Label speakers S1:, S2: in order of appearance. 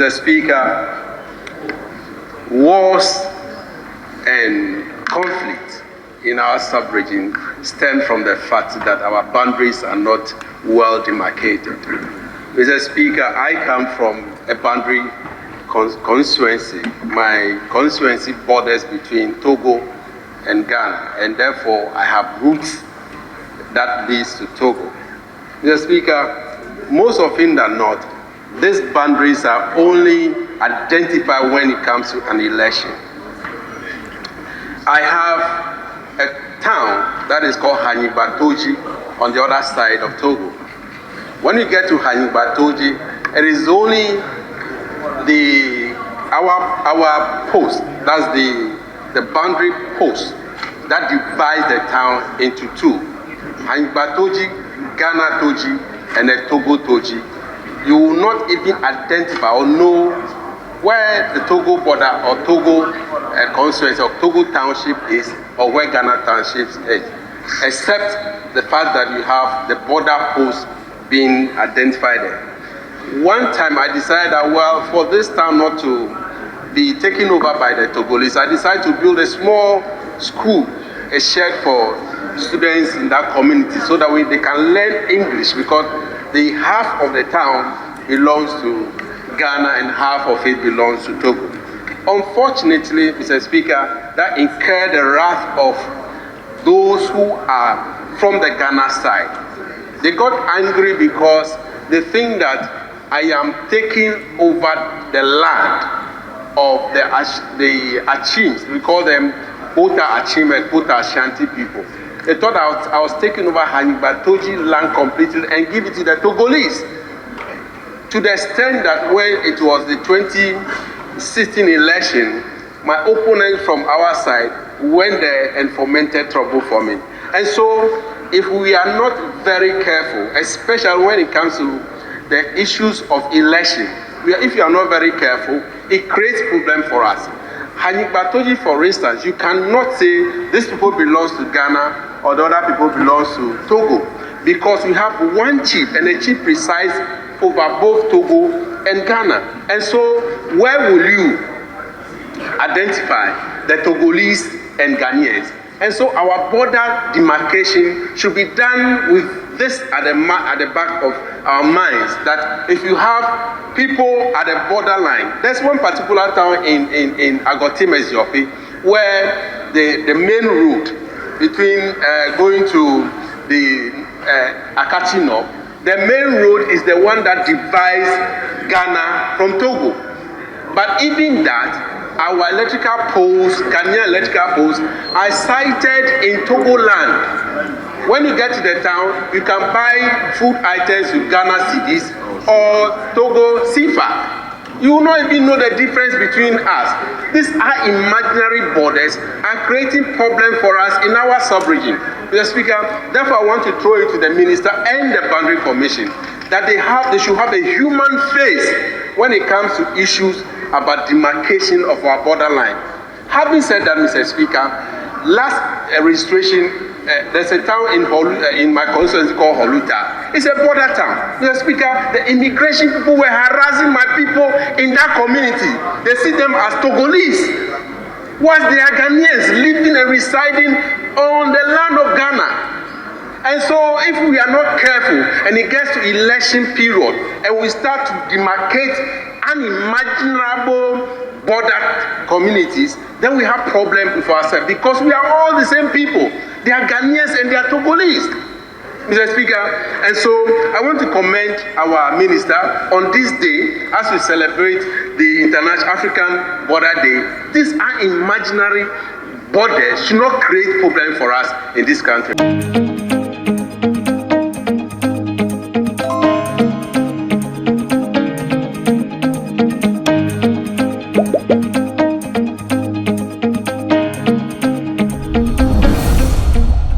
S1: Mr. Speaker, wars and conflict in our sub-region stem from the fact that our boundaries are not well demarcated. Mr. Speaker, I come from a boundary constituency. My constituency borders between Togo and Ghana, and therefore I have roots that leads to Togo. Mr. Speaker, most often than not, these boundaries are only identified when it comes to an election. I have a town that is called Hanyibatoji on the other side of Togo. When you get to Hanyibatoji, it is only our post, that's the boundary post that divides the town into two. Hanyibatoji, Ghana Toji, and the Togo Toji. You will not even identify or know where the Togo border or Togo constituency or Togo township is, or where Ghana township is, except the fact that you have the border post being identified there. One time I decided that, well, for this town not to be taken over by the Togolese, I decided to build a small school, a shed for students in that community so that they can learn English, because the half of the town belongs to Ghana and half of it belongs to Togo. Unfortunately, Mr. Speaker, that incurred the wrath of those who are from the Ghana side. They got angry because they think that I am taking over the land of the Achims. We call them Ota Achim and Ota Ashanti people. They thought I was taking over Hanyibatoji land completely and give it to the Togolese. To the extent that when it was the 2016 election, my opponent from our side went there and fomented trouble for me. And so, if we are not very careful, especially when it comes to the issues of election, if you are not very careful, it creates problem for us. Hanyibatoji, for instance, you cannot say these people belongs to Ghana or the other people belongs to Togo, because we have one chief, and the chief presides over both Togo and Ghana. And so, where will you identify the Togolese and Ghanaians? And so, our border demarcation should be done with this at the back of our minds, that if you have people at the borderline, there's one particular town in Agotimeziopi where the main route between going to the Akatino, the main road is the one that divides Ghana from Togo. But even that, our electrical poles, Ghanaian electrical poles, are sited in Togo land. When you get to the town, you can buy food items with Ghana cedis or Togo CFA. You will not even know the difference between us. These are imaginary borders and creating problem for us in our sub-region. Mr. Speaker, therefore I want to throw it to the Minister and the Boundary Commission that they should have a human face when it comes to issues about demarcation of our borderline. Having said that, Mr. Speaker, last registration, there's a town in my constituency called Holuta. It's a border town. Mr. Speaker, the immigration people were harassing my people in that community. They see them as Togolese, whilst they are Ghanaians living and residing on the land of Ghana. And so if we are not careful and it gets to election period and we start to demarcate unimaginable border communities, then we have problem with ourselves, because we are all the same people. They are Ghanaians and they are Togolese, Mr. Speaker. And so I want to commend our minister on this day as we celebrate the International African Border Day. These are imaginary borders should not create problem for us in this country.